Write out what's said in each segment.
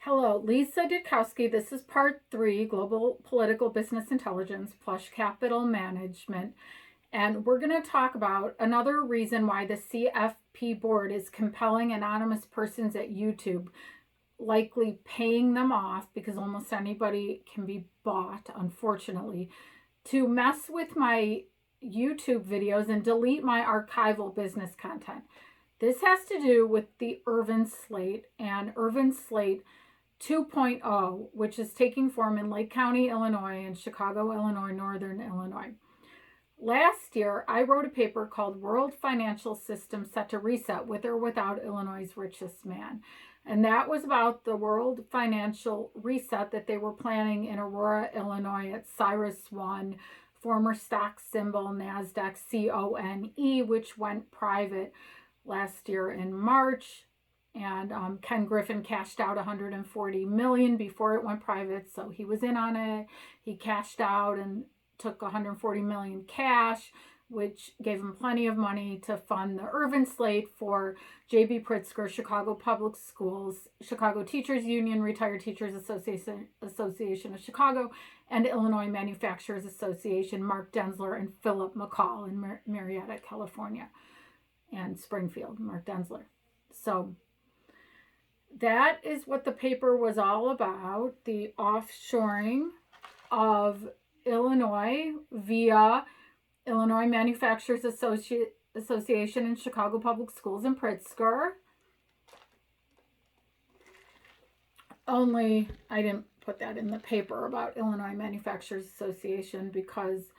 Hello, Lisa Dudkowski. This is part 3, Global Political Business Intelligence plus Capital Management. And we're going to talk about another reason why the CFP board is compelling anonymous persons at YouTube, likely paying them off, because almost anybody can be bought, unfortunately, to mess with my YouTube videos and delete my archival business content. This has to do with the IRVIN SLATE and IRVIN SLATE 2.0, which is taking form in Lake County, Illinois, and Chicago, Illinois, Northern Illinois. Last year, I wrote a paper called World Financial System Set to Reset with or Without Illinois' Richest Man. And that was about the world financial reset that they were planning in Aurora, Illinois at CIRRIS 1, former stock symbol Nasdaq CONE, which went private last year in March. And Ken Griffin cashed out $140 million before it went private, so he was in on it. He cashed out and took $140 million cash, which gave him plenty of money to fund the IRVIN SLATE for J.B. Pritzker, Chicago Public Schools, Chicago Teachers Union, Retired Teachers Association of Chicago, and Illinois Manufacturers Association, Mark Denzler and Philip McCall in Marietta, California, and Springfield, Mark Denzler. So that is what the paper was all about, the offshoring of Illinois via Illinois Manufacturers Association and Chicago Public Schools in Pritzker. Only I didn't put that in the paper about Illinois Manufacturers Association because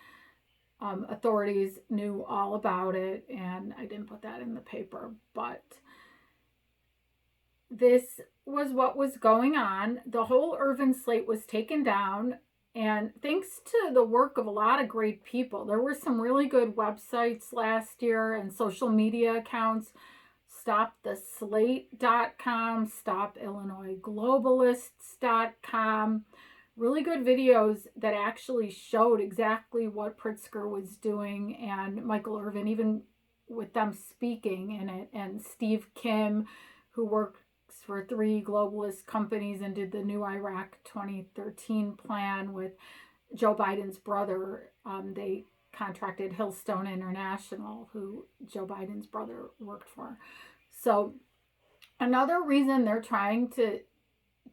authorities knew all about it, and I didn't put that in the paper, but this was what was going on. The whole IRVIN SLATE was taken down, and thanks to the work of a lot of great people. There were some really good websites last year and social media accounts. StopTheSlate.com, StopIllinoisGlobalists.com. Really good videos that actually showed exactly what Pritzker was doing, and Michael Irvin, even with them speaking in it, and Steve Kim, who worked for 3 globalist companies and did the new Iraq 2013 plan with Joe Biden's brother. They contracted Hillstone International, who Joe Biden's brother worked for. So another reason they're trying to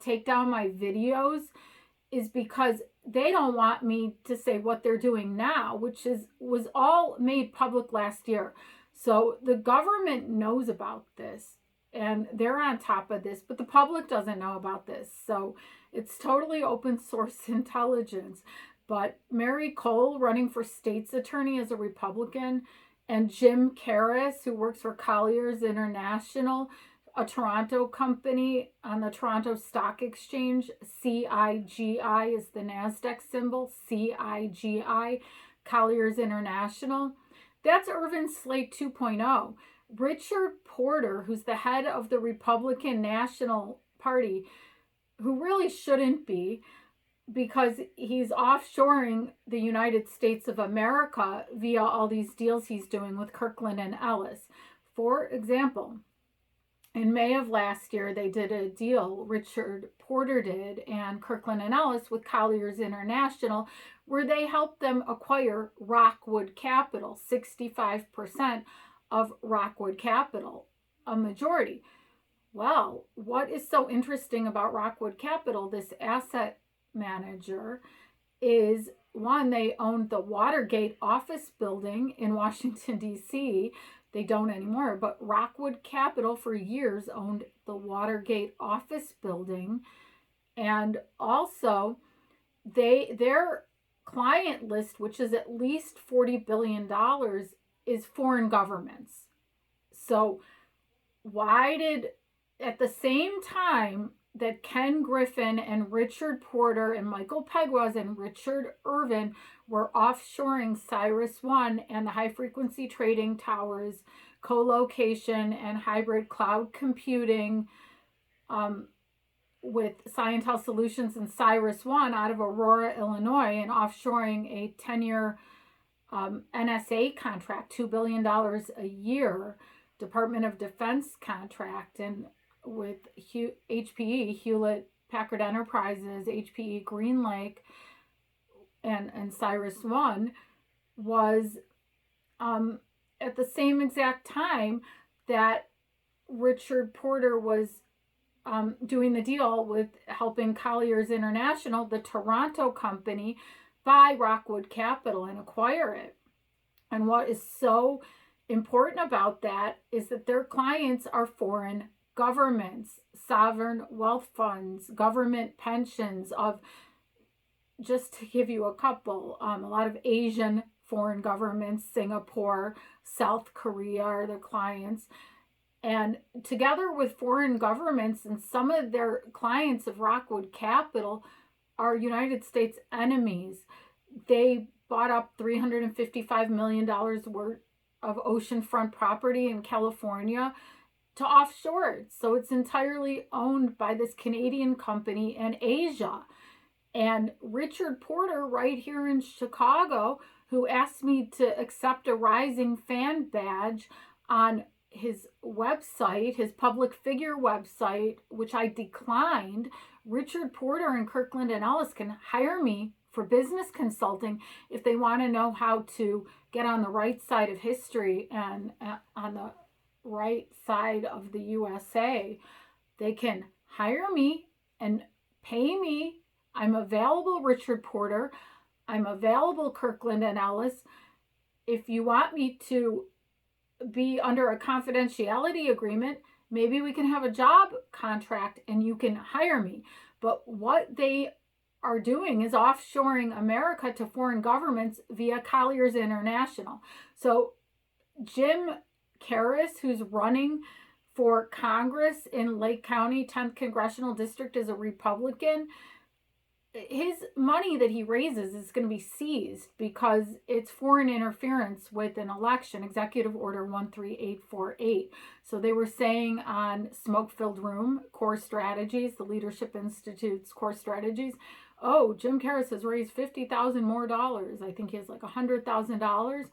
take down my videos is because they don't want me to say what they're doing now, which was all made public last year. So the government knows about this, and they're on top of this, but the public doesn't know about this. So it's totally open source intelligence. But Mary Cole, running for state's attorney as a Republican, and Jim CARRIS, who works for Colliers International, a Toronto company on the Toronto Stock Exchange, CIGI is the Nasdaq symbol, CIGI, Colliers International. That's IRVIN SLATE 2.0. Richard Porter, who's the head of the Republican National Party, who really shouldn't be, because he's offshoring the United States of America via all these deals he's doing with Kirkland and Ellis. For example, in May of last year, they did a deal, Richard Porter did, and Kirkland and Ellis with Colliers International, where they helped them acquire Rockwood Capital, 65% of Rockwood Capital, a majority. Well, what is so interesting about Rockwood Capital, this asset manager, is one, they owned the Watergate office building in Washington, DC. They don't anymore, but Rockwood Capital for years owned the Watergate office building. And also, their client list, which is at least $40 billion, is foreign governments. So why did, at the same time that Ken Griffin and Richard Porter and Michael Pegwas and Richard Irvin were offshoring CIRRIS 1 and the high-frequency trading towers, co-location, and hybrid cloud computing with Scientel Solutions and CIRRIS 1 out of Aurora, Illinois, and offshoring a 10-year NSA contract, $2 billion a year, Department of Defense contract, and with HPE, Hewlett Packard Enterprises, HPE GreenLake, and CyrusOne was at the same exact time that Richard Porter was doing the deal with helping Colliers International, the Toronto company, buy Rockwood Capital and acquire it. And what is so important about that is that their clients are foreign governments, sovereign wealth funds, government pensions of, just to give you a couple, a lot of Asian foreign governments, Singapore, South Korea are their clients. And together with foreign governments, and some of their clients of Rockwood Capital are United States enemies. They bought up $355 million worth of oceanfront property in California to offshore it. So it's entirely owned by this Canadian company in Asia. And Richard Porter, right here in Chicago, who asked me to accept a Rising Fan badge on his website, his public figure website, which I declined. Richard Porter and Kirkland & Ellis can hire me for business consulting if they want to know how to get on the right side of history and on the right side of the USA. They can hire me and pay me. I'm available, Richard Porter. I'm available, Kirkland & Ellis. If you want me to be under a confidentiality agreement, maybe we can have a job contract and you can hire me. But what they are doing is offshoring America to foreign governments via Colliers International. So Jim CARRIS, who's running for Congress in Lake County, 10th Congressional District, is a Republican. His money that he raises is going to be seized because it's foreign interference with an election, Executive Order 13848. So they were saying on Smoke-Filled Room, Core Strategies, the Leadership Institute's Core Strategies, oh, Jim CARRIS has raised $50,000 more dollars. I think he has like $100,000.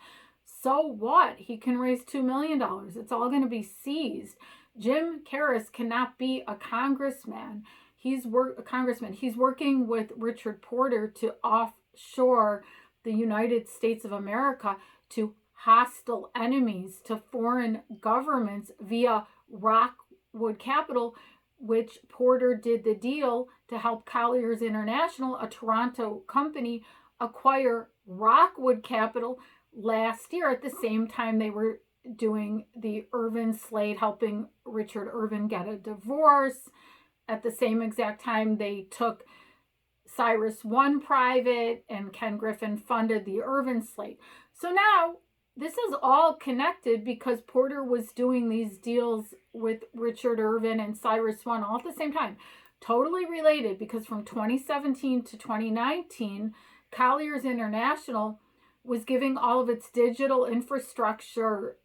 So what? He can raise $2 million. It's all going to be seized. Jim CARRIS cannot be a congressman. He's working with Richard Porter to offshore the United States of America to hostile enemies, to foreign governments via Rockwood Capital, which Porter did the deal to help Colliers International, a Toronto company, acquire Rockwood Capital last year at the same time they were doing the IRVIN SLATE, helping Richard IRVIN get a divorce. At the same exact time, they took CyrusOne private, and Ken Griffin funded the IRVIN SLATE. So now this is all connected because Porter was doing these deals with Richard IRVIN and CyrusOne all at the same time. Totally related, because from 2017 to 2019, Colliers International was giving all of its digital infrastructure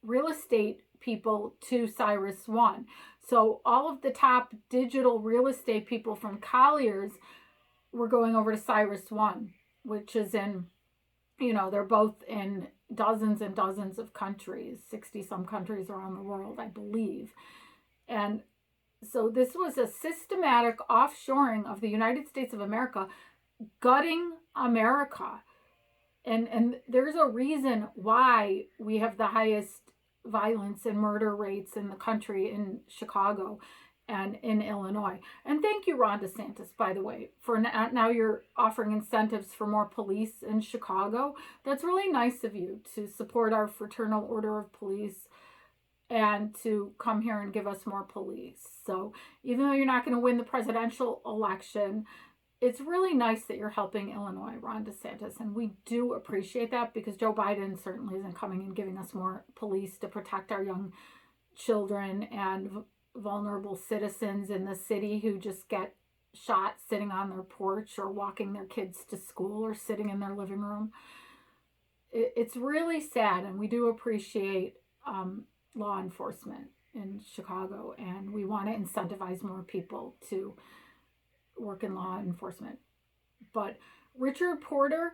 real estate people to CyrusOne. So all of the top digital real estate people from Colliers were going over to CyrusOne, which is in, they're both in dozens and dozens of countries, 60 some countries around the world, I believe. And so this was a systematic offshoring of the United States of America, gutting America. And there's a reason why we have the highest violence and murder rates in the country in Chicago and in Illinois. And thank you, Ron DeSantis, by the way, for now you're offering incentives for more police in Chicago. That's really nice of you to support our Fraternal Order of Police and to come here and give us more police. So even though you're not going to win the presidential election, it's really nice that you're helping Illinois, Ron DeSantis, and we do appreciate that, because Joe Biden certainly isn't coming and giving us more police to protect our young children and vulnerable citizens in the city who just get shot sitting on their porch or walking their kids to school or sitting in their living room. It's really sad, and we do appreciate law enforcement in Chicago, and we want to incentivize more people to work in law enforcement. But Richard Porter,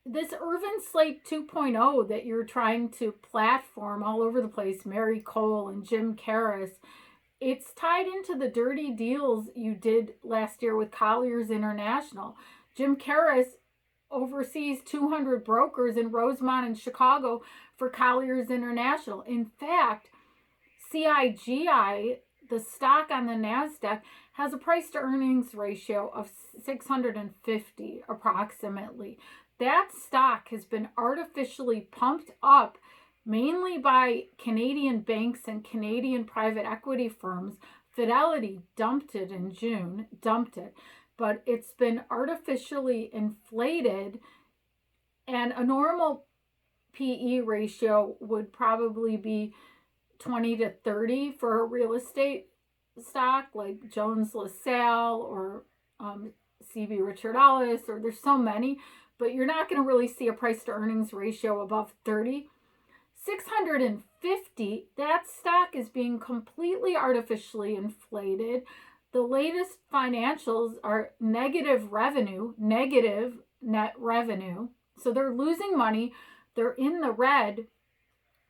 this IRVIN SLATE 2.0 that you're trying to platform all over the place, Mary Cole and Jim CARRIS, it's tied into the dirty deals you did last year with Colliers International. Jim CARRIS oversees 200 brokers in Rosemont and Chicago for Colliers International. In fact, CIGI, the stock on the Nasdaq, has a price to earnings ratio of 650 approximately. That stock has been artificially pumped up mainly by Canadian banks and Canadian private equity firms. Fidelity dumped it in June, but it's been artificially inflated, and a normal PE ratio would probably be 20 to 30 for a real estate stock like Jones LaSalle or CB Richard Ellis, or there's so many, but you're not going to really see a price to earnings ratio above 30. 650, that stock is being completely artificially inflated. The latest financials are negative net revenue. So they're losing money. They're in the red.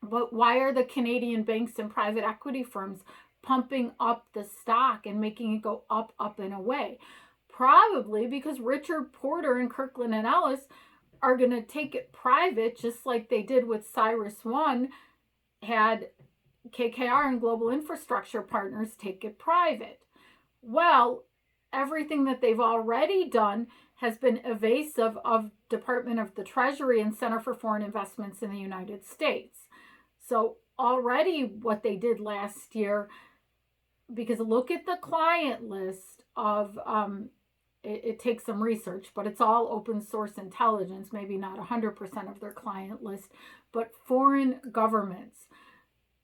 But why are the Canadian banks and private equity firms pumping up the stock and making it go up, and away? Probably because Richard Porter and Kirkland & Ellis are going to take it private, just like they did with CyrusOne, had KKR and Global Infrastructure Partners take it private. Well, everything that they've already done has been evasive of Department of the Treasury and Center for Foreign Investments in the United States. So already what they did last year, because look at the client list of it takes some research, but it's all open source intelligence, maybe not 100% of their client list, but foreign governments.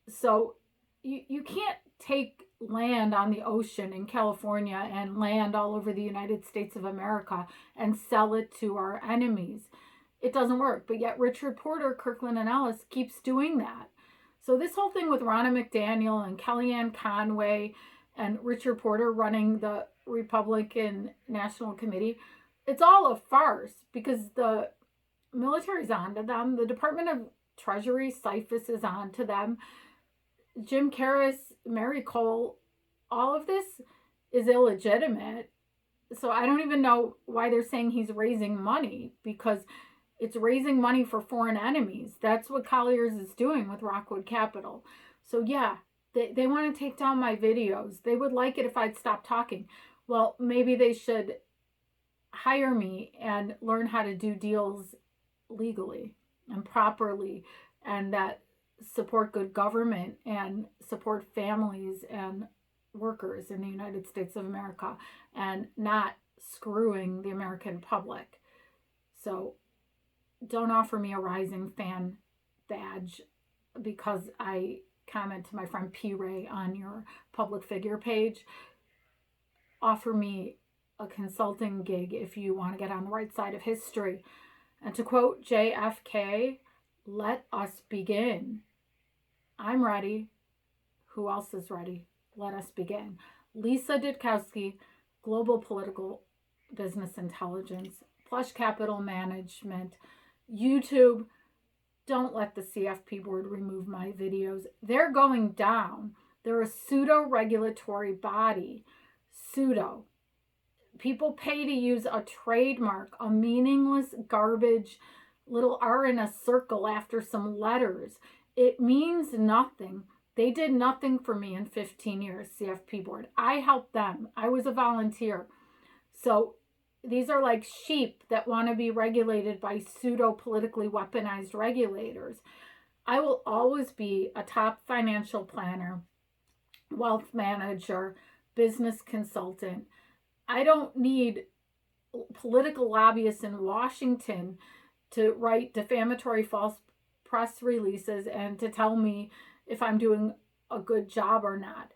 So you can't take land on the ocean in California and land all over the United States of America and sell it to our enemies. It doesn't work. But yet Richard Porter, Kirkland & Ellis keeps doing that. So this whole thing with Ronna McDaniel and Kellyanne Conway and Richard Porter running the Republican National Committee, it's all a farce because the military's on to them. The Department of Treasury, CFIUS, is on to them. Jim CARRIS, Mary Cole, all of this is illegitimate. So I don't even know why they're saying he's raising money, because it's raising money for foreign enemies. That's what Colliers is doing with Rockwood Capital. So yeah, they want to take down my videos. They would like it if I'd stop talking. Well, maybe they should hire me and learn how to do deals legally and properly, and that support good government and support families and workers in the United States of America, and not screwing the American public. So don't offer me a Rising Fan badge because I comment to my friend P. Ray on your public figure page. Offer me a consulting gig if you want to get on the right side of history. And to quote JFK, let us begin. I'm ready. Who else is ready? Let us begin. Lisa Dudkowski, Global Political Business Intelligence, Plush Capital Management, YouTube. Don't let the CFP board remove my videos. They're going down. They're a pseudo-regulatory body. Pseudo. People pay to use a trademark, a meaningless garbage little R in a circle after some letters. It means nothing. They did nothing for me in 15 years, CFP board. I helped them. I was a volunteer. So these are like sheep that want to be regulated by pseudo-politically weaponized regulators. I will always be a top financial planner, wealth manager, business consultant. I don't need political lobbyists in Washington to write defamatory false press releases and to tell me if I'm doing a good job or not.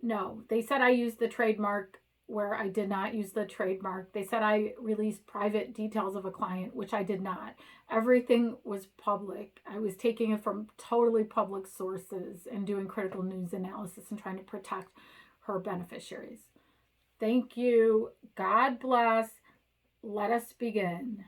No, they said I used the trademark where I did not use the trademark. They said I released private details of a client, which I did not. Everything was public. I was taking it from totally public sources and doing critical news analysis and trying to protect her beneficiaries. Thank you. God bless. Let us begin.